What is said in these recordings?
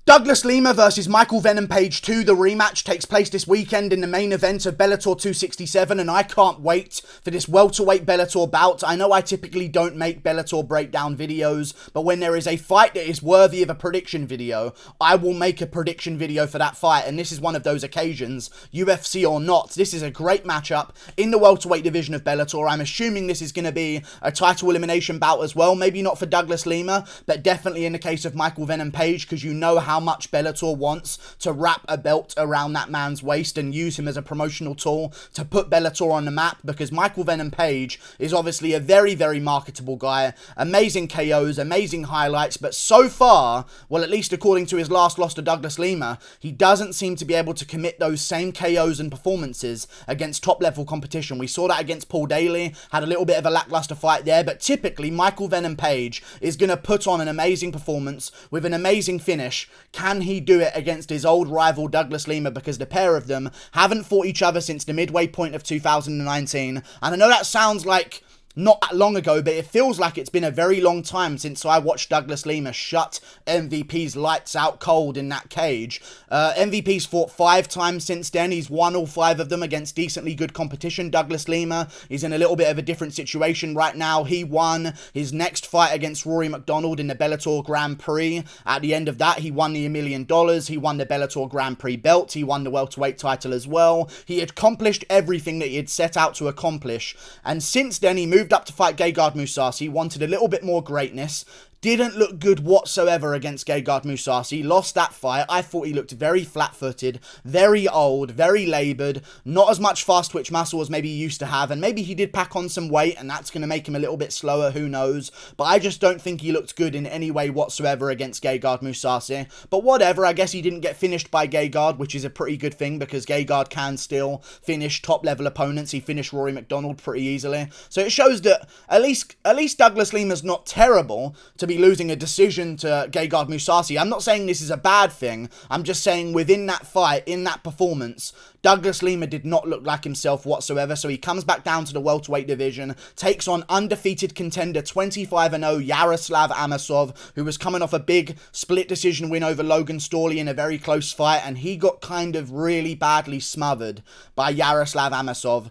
Douglas Lima versus Michael Venom Page 2, the rematch, takes place this weekend in the main event of Bellator 267, and I can't wait for this welterweight Bellator bout. I know I typically don't make Bellator breakdown videos, but when there is a fight that is worthy of a prediction video, I will make a prediction video for that fight, and this is one of those occasions, UFC or not. This is a great matchup in the welterweight division of Bellator. I'm assuming this is going to be a title elimination bout as well, maybe not for Douglas Lima, but definitely in the case of Michael Venom Page, because you know how much Bellator wants to wrap a belt around that man's waist and use him as a promotional tool to put Bellator on the map, because Michael Venom Page is obviously a very, very marketable guy. Amazing KOs, amazing highlights, but so far, well, at least according to his last loss to Douglas Lima, he doesn't seem to be able to commit those same KOs and performances against top-level competition. We saw that against Paul Daly, had a little bit of a lackluster fight there, but typically Michael Venom Page is going to put on an amazing performance with an amazing finish. Can he do it against his old rival Douglas Lima? Because the pair of them haven't fought each other since the midway point of 2019. And I know that sounds like not that long ago, but it feels like it's been a very long time since I watched Douglas Lima shut MVP's lights out cold in that cage. MVP's fought 5 times since then. He's won all 5 of them against decently good competition. Douglas Lima is in a little bit of a different situation right now. He won his next fight against Rory McDonald in the Bellator Grand Prix. At the end of that, he won the $1 million. He won the Bellator Grand Prix belt. He won the welterweight title as well. He had accomplished everything that he had set out to accomplish. And since then, he moved up to fight Gegard Mousasi, wanted a little bit more greatness. Didn't look good whatsoever against Gegard Mousasi. Lost that fight. I thought he looked very flat-footed, very old, very laboured, not as much fast twitch muscle as maybe he used to have, and maybe he did pack on some weight, and that's going to make him a little bit slower, who knows. But I just don't think he looked good in any way whatsoever against Gegard Mousasi. But whatever, I guess he didn't get finished by Gegard, which is a pretty good thing, because Gegard can still finish top-level opponents. He finished Rory McDonald pretty easily. So it shows that at least Douglas Lima's not terrible to be losing a decision to Gegard Mousasi. I'm not saying this is a bad thing. I'm just saying within that fight, in that performance, Douglas Lima did not look like himself whatsoever. So he comes back down to the welterweight division, takes on undefeated contender 25-0 Yaroslav Amosov, who was coming off a big split decision win over Logan Storley in a very close fight, and he got kind of really badly smothered by Yaroslav Amosov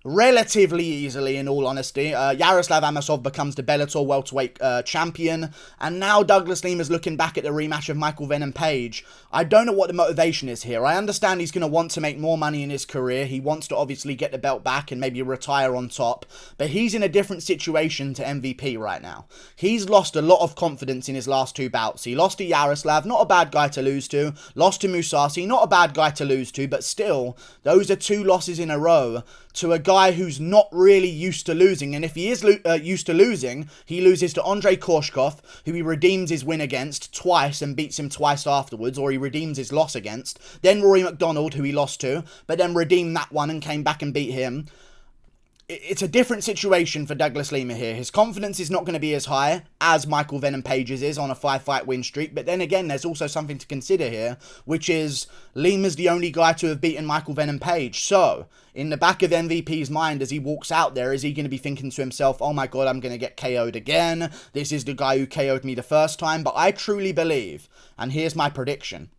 relatively easily, in all honesty. Yaroslav Amosov becomes the Bellator welterweight champion, and now Douglas Lima's looking back at the rematch of Michael Venom Page. I don't know what the motivation is here. I understand he's going to want to make more money in his career. He wants to obviously get the belt back and maybe retire on top, but he's in a different situation to MVP right now. He's lost a lot of confidence in his last 2 bouts. He lost to Yaroslav, not a bad guy to lose to. Lost to Mousasi, not a bad guy to lose to, but still, those are 2 losses in a row to a guy who's not really used to losing. And if he is used to losing, he loses to Andrei Korshkov, who he redeems his win against twice and beats him twice afterwards, or he redeems his loss against. Then Rory McDonald, who he lost to, but then redeemed that one and came back and beat him. It's a different situation for Douglas Lima here. His confidence is not going to be as high as Michael Venom Page's is on a 5-fight win streak. But then again, there's also something to consider here, which is Lima's the only guy to have beaten Michael Venom Page. So, in the back of MVP's mind as he walks out there, is he going to be thinking to himself, oh my god, I'm going to get KO'd again. This is the guy who KO'd me the first time. But I truly believe, and here's my prediction,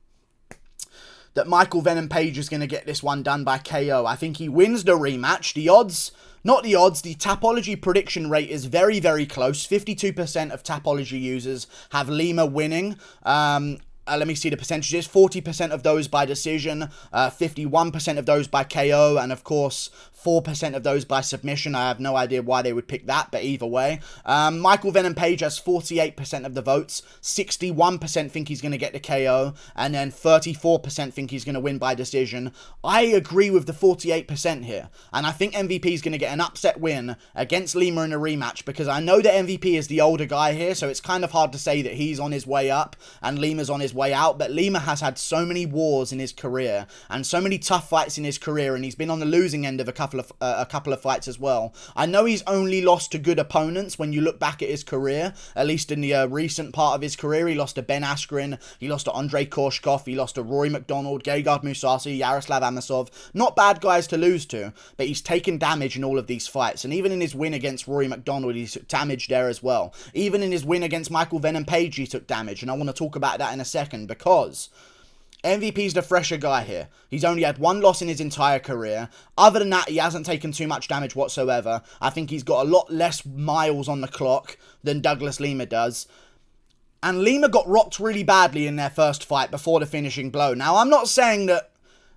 that Michael Venom Page is going to get this one done by KO. I think he wins the rematch. The odds... Not the odds, the Tapology prediction rate is very, very close. 52% of Tapology users have Lima winning. Let me see the percentages. 40% of those by decision, 51% of those by KO, and of course, 4% of those by submission. I have no idea why they would pick that, but either way. Michael Venom Page has 48% of the votes. 61% think he's going to get the KO, and then 34% think he's going to win by decision. I agree with the 48% here, and I think MVP is going to get an upset win against Lima in a rematch, because I know that MVP is the older guy here, so it's kind of hard to say that he's on his way up and Lima's on his way out, but Lima has had so many wars in his career and so many tough fights in his career, and he's been on the losing end of a couple of fights as well. I know he's only lost to good opponents when you look back at his career, at least in the recent part of his career. He lost to Ben Askren, he lost to Andrei Korshkov, he lost to Rory McDonald, Gegard Mousasi, Yaroslav Amosov. Not bad guys to lose to, but he's taken damage in all of these fights, and even in his win against Rory McDonald, he took damage there as well. Even in his win against Michael Venom Page, he took damage, and I want to talk about that in a second. second, because MVP's the fresher guy here. He's only had one loss in his entire career. Other than that, he hasn't taken too much damage whatsoever. I think he's got a lot less miles on the clock than Douglas Lima does. And Lima got rocked really badly in their first fight before the finishing blow. Now, I'm not saying that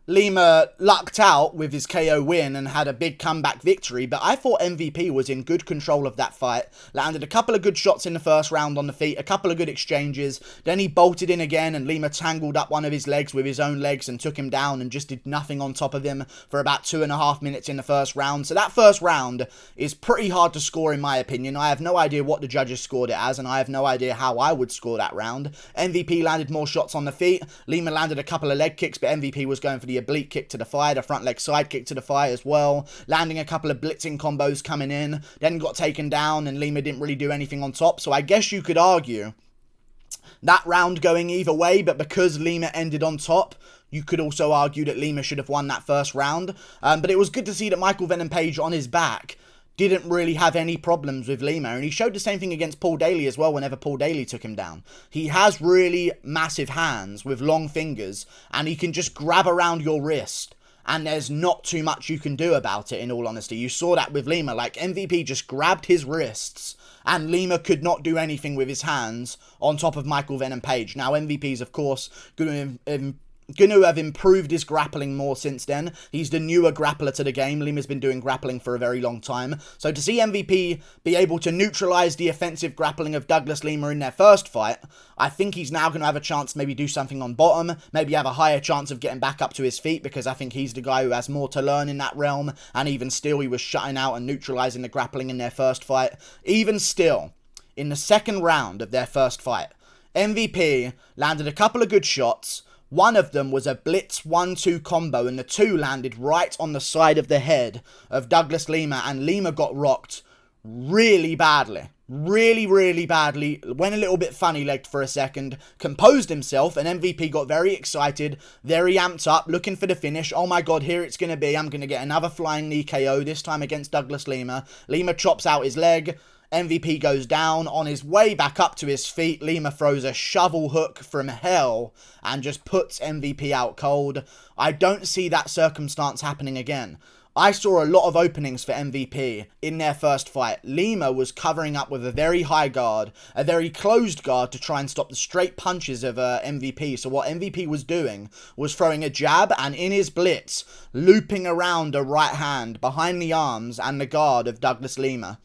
Lima lucked out with his KO win and had a big comeback victory, but I thought MVP was in good control of that fight. Landed a couple of good shots in the first round on the feet, a couple of good exchanges. Then he bolted in again and Lima tangled up one of his legs with his own legs and took him down and just did nothing on top of him for about 2.5 minutes in the first round. So that first round is pretty hard to score in my opinion. I have no idea what the judges scored it as, and I have no idea how I would score that round. MVP landed more shots on the feet. Lima landed a couple of leg kicks, but MVP was going for the oblique kick to the thigh, the front leg side kick to the thigh as well, landing a couple of blitzing combos coming in, then got taken down and Lima didn't really do anything on top. So I guess you could argue that round going either way, but because Lima ended on top, you could also argue that Lima should have won that first round. But it was good to see that Michael Venom Page on his back didn't really have any problems with Lima, and he showed the same thing against Paul Daly as well whenever Paul Daly took him down. He has really massive hands with long fingers, and he can just grab around your wrist, and there's not too much you can do about it, in all honesty. You saw that with Lima, like MVP just grabbed his wrists, and Lima could not do anything with his hands on top of Michael Venom Page. Now, MVP's, of course, going to have improved his grappling more since then. He's the newer grappler to the game. Lima's been doing grappling for a very long time. So to see MVP be able to neutralize the offensive grappling of Douglas Lima in their first fight, I think he's now going to have a chance to maybe do something on bottom, maybe have a higher chance of getting back up to his feet, because I think he's the guy who has more to learn in that realm, and even still, he was shutting out and neutralizing the grappling in their first fight. Even still, in the second round of their first fight, MVP landed a couple of good shots. One of them was a blitz 1-2 combo, and the two landed right on the side of the head of Douglas Lima, and Lima got rocked really badly. Really badly. Went a little bit funny-legged for a second, composed himself, and MVP got very excited, very amped up, looking for the finish. Oh my god, here it's going to be. I'm going to get another flying knee KO, this time against Douglas Lima. Lima chops out his leg. MVP goes down. On his way back up to his feet, Lima throws a shovel hook from hell and just puts MVP out cold. I don't see that circumstance happening again. I saw a lot of openings for MVP in their first fight. Lima was covering up with a very high guard, a very closed guard to try and stop the straight punches of MVP. So what MVP was doing was throwing a jab and in his blitz, looping around a right hand behind the arms and the guard of Douglas Lima.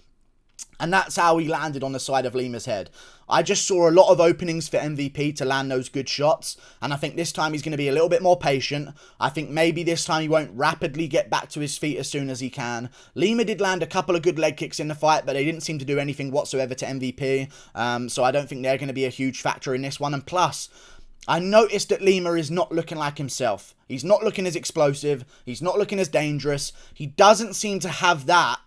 And that's how he landed on the side of Lima's head. I just saw a lot of openings for MVP to land those good shots. And I think this time he's going to be a little bit more patient. I think maybe this time he won't rapidly get back to his feet as soon as he can. Lima did land a couple of good leg kicks in the fight, but they didn't seem to do anything whatsoever to MVP. So I don't think they're going to be a huge factor in this one. And plus, I noticed that Lima is not looking like himself. He's not looking as explosive. He's not looking as dangerous. He doesn't seem to have that.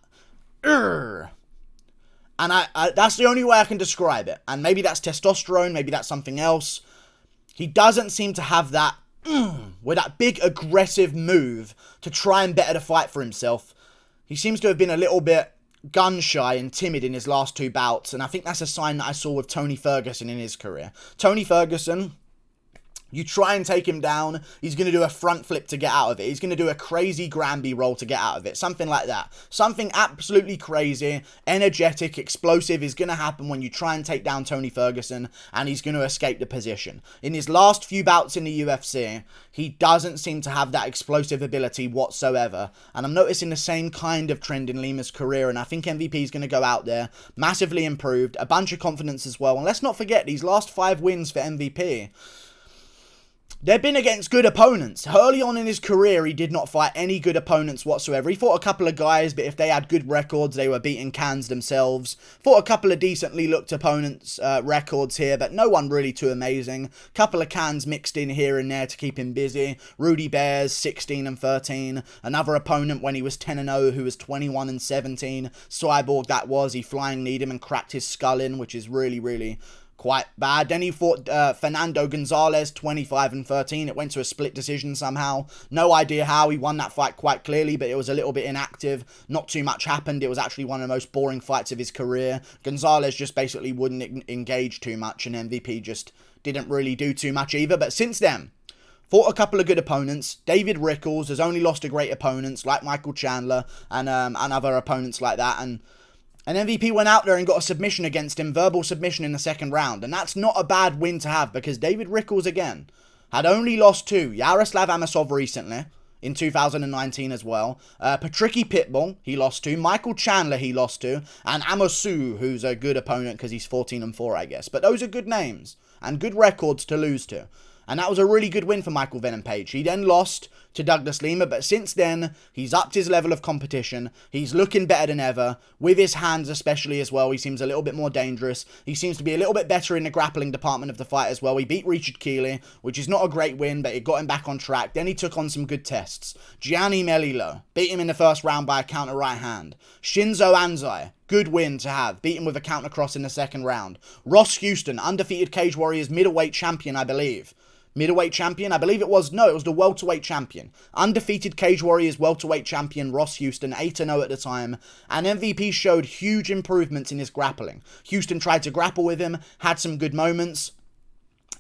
And that's the only way I can describe it. And maybe that's testosterone, maybe that's something else. He doesn't seem to have that, with that big aggressive move to try and better the fight for himself. He seems to have been a little bit gun-shy and timid in his last two bouts. And I think that's a sign that I saw with Tony Ferguson in his career. Tony Ferguson, you try and take him down, he's going to do a front flip to get out of it. He's going to do a crazy Granby roll to get out of it. Something like that. Something absolutely crazy, energetic, explosive is going to happen when you try and take down Tony Ferguson, and he's going to escape the position. In his last few bouts in the UFC, he doesn't seem to have that explosive ability whatsoever. And I'm noticing the same kind of trend in Lima's career, and I think MVP is going to go out there massively improved, a bunch of confidence as well. And let's not forget, these last 5 wins for MVP, they've been against good opponents. Early on in his career, he did not fight any good opponents whatsoever. He fought a couple of guys, but if they had good records, they were beating cans themselves. Fought a couple of decently looked opponents' records here, but no one really too amazing. Couple of cans mixed in here and there to keep him busy. Rudy Bears, 16-13. Another opponent when he was 10-0, who was 21-17. Cyborg, that was. He flying kneed him and cracked his skull in, which is really quite bad. Then he fought Fernando Gonzalez, 25-13. It went to a split decision somehow. No idea how. He won that fight quite clearly, but it was a little bit inactive. Not too much happened. It was actually one of the most boring fights of his career. Gonzalez just basically wouldn't engage too much, and MVP just didn't really do too much either. But since then, fought a couple of good opponents. David Rickles has only lost to great opponents like Michael Chandler and other opponents like that. And MVP went out there and got a submission against him, verbal submission in the second round. And that's not a bad win to have, because David Rickles, again, had only lost to Yaroslav Amosov recently, in 2019 as well. Patricky Pitbull, he lost to. Michael Chandler, he lost to. And Amosu, who's a good opponent because he's 14-4, I guess. But those are good names and good records to lose to. And that was a really good win for Michael Venom Page. He then lost to Douglas Lima, but since then, he's upped his level of competition. He's looking better than ever, with his hands especially as well. He seems a little bit more dangerous. He seems to be a little bit better in the grappling department of the fight as well. He beat Richard Keeley, which is not a great win, but it got him back on track. Then he took on some good tests. Gianni Melillo beat him in the first round by a counter right hand. Shinzo Anzai, good win to have. Beat him with a counter cross in the second round. Ross Houston, undefeated Cage Warriors middleweight champion, I believe. Middleweight champion, I believe it was, no, it was the welterweight champion. Undefeated Cage Warriors welterweight champion Ross Houston, 8-0 at the time. And MVP showed huge improvements in his grappling. Houston tried to grapple with him, had some good moments.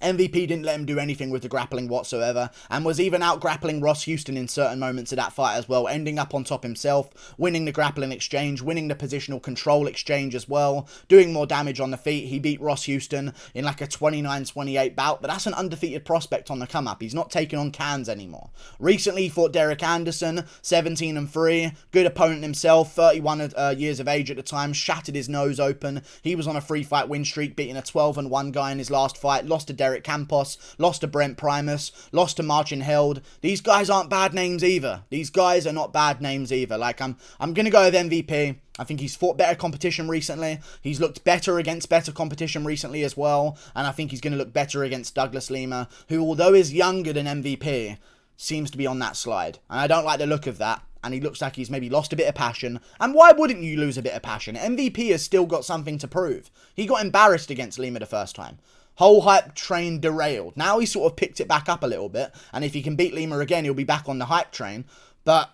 MVP didn't let him do anything with the grappling whatsoever, and was even out grappling Ross Houston in certain moments of that fight as well, ending up on top himself, winning the grappling exchange, winning the positional control exchange as well, doing more damage on the feet. He beat Ross Houston in like a 29-28 bout, but that's an undefeated prospect on the come up. He's not taking on cans anymore. Recently he fought Derek Anderson, 17-3, good opponent himself, 31 years of age at the time, shattered his nose open. He was on a 3-fight win streak, beating a 12-1 guy in his last fight, lost to Derek Campos, lost to Brent Primus, lost to Marcin Held. These guys aren't bad names either. These guys are not bad names either. Like, I'm going to go with MVP. I think he's fought better competition recently. He's looked better against better competition recently as well. And I think he's going to look better against Douglas Lima, who, although is younger than MVP, seems to be on that slide. And I don't like the look of that. And he looks like he's maybe lost a bit of passion. And why wouldn't you lose a bit of passion? MVP has still got something to prove. He got embarrassed against Lima the first time. Whole hype train derailed. Now he sort of picked it back up a little bit. And if he can beat Lima again, he'll be back on the hype train. But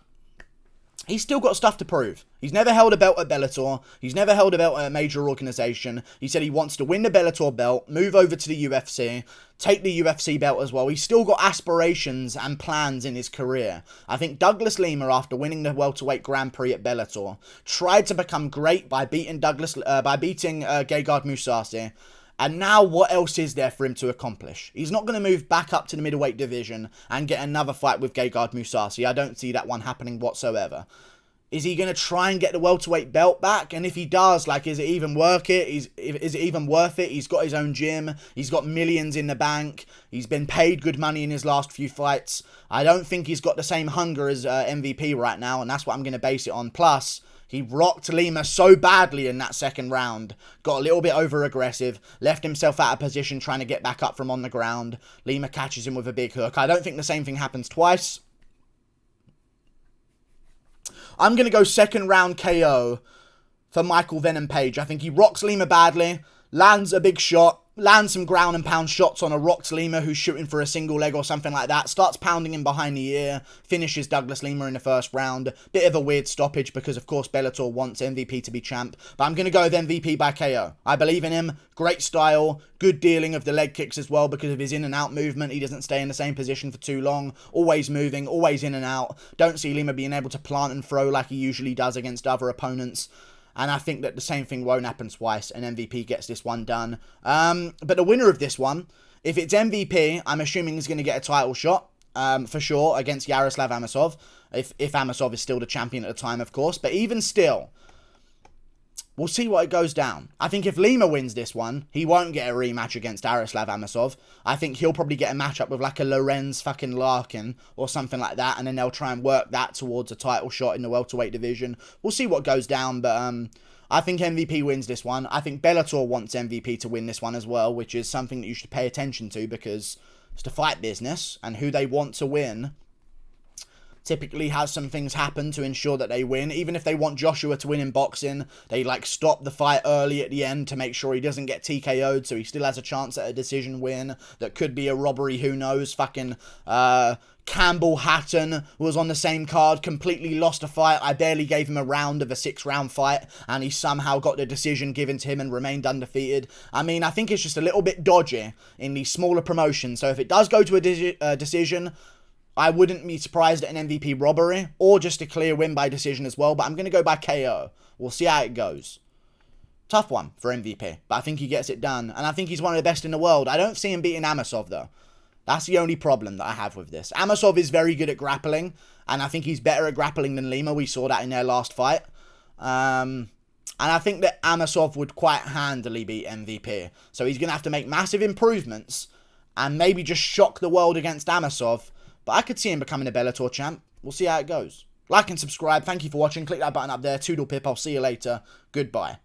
he's still got stuff to prove. He's never held a belt at Bellator. He's never held a belt at a major organisation. He said he wants to win the Bellator belt, move over to the UFC, take the UFC belt as well. He's still got aspirations and plans in his career. I think Douglas Lima, after winning the welterweight Grand Prix at Bellator, tried to become great by beating Gegard Mousasi. And now what else is there for him to accomplish? He's not going to move back up to the middleweight division and get another fight with Gegard Mousasi. I don't see that one happening whatsoever. Is he going to try and get the welterweight belt back? And if he does, like, is it even worth it? Is it even worth it? He's got his own gym. He's got millions in the bank. He's been paid good money in his last few fights. I don't think he's got the same hunger as MVP right now, and that's what I'm going to base it on. Plus, he rocked Lima so badly in that second round, got a little bit over-aggressive, left himself out of position trying to get back up from on the ground. Lima catches him with a big hook. I don't think the same thing happens twice. I'm going to go second round KO for Michael Venom Page. I think he rocks Lima badly, lands a big shot, lands some ground and pound shots on a rocked Lima who's shooting for a single leg or something like that, starts pounding him behind the ear, finishes Douglas Lima in the first round. Bit of a weird stoppage because, of course, Bellator wants MVP to be champ, but I'm going to go with MVP by KO. I believe in him, great style, good dealing of the leg kicks as well because of his in and out movement. He doesn't stay in the same position for too long, always moving, always in and out. Don't see Lima being able to plant and throw like he usually does against other opponents. And I think that the same thing won't happen twice, and MVP gets this one done. But the winner of this one, if it's MVP, I'm assuming he's going to get a title shot, for sure, against Yaroslav Amosov. If Amosov is still the champion at the time, of course. But even still, we'll see what it goes down. I think if Lima wins this one, he won't get a rematch against Yaroslav Amosov. I think he'll probably get a matchup with like a Lorenz fucking Larkin or something like that, and then they'll try and work that towards a title shot in the welterweight division. We'll see what goes down, but I think MVP wins this one. I think Bellator wants MVP to win this one as well, which is something that you should pay attention to because it's the fight business, and who they want to win typically has some things happen to ensure that they win. Even if they want Joshua to win in boxing, they like stop the fight early at the end to make sure he doesn't get TKO'd, so he still has a chance at a decision win. That could be a robbery, who knows. Fucking Campbell Hatton was on the same card, completely lost a fight. I barely gave him a round of a 6-round fight, and he somehow got the decision given to him and remained undefeated. I mean, I think it's just a little bit dodgy in these smaller promotions. So if it does go to a decision, I wouldn't be surprised at an MVP robbery, or just a clear win by decision as well, but I'm going to go by KO. We'll see how it goes. Tough one for MVP, but I think he gets it done, and I think he's one of the best in the world. I don't see him beating Amosov, though. That's the only problem that I have with this. Amosov is very good at grappling, and I think he's better at grappling than Lima. We saw that in their last fight. And I think that Amosov would quite handily beat MVP. So he's going to have to make massive improvements and maybe just shock the world against Amosov. But I could see him becoming a Bellator champ. We'll see how it goes. Like and subscribe. Thank you for watching. Click that button up there. Toodle pip. I'll see you later. Goodbye.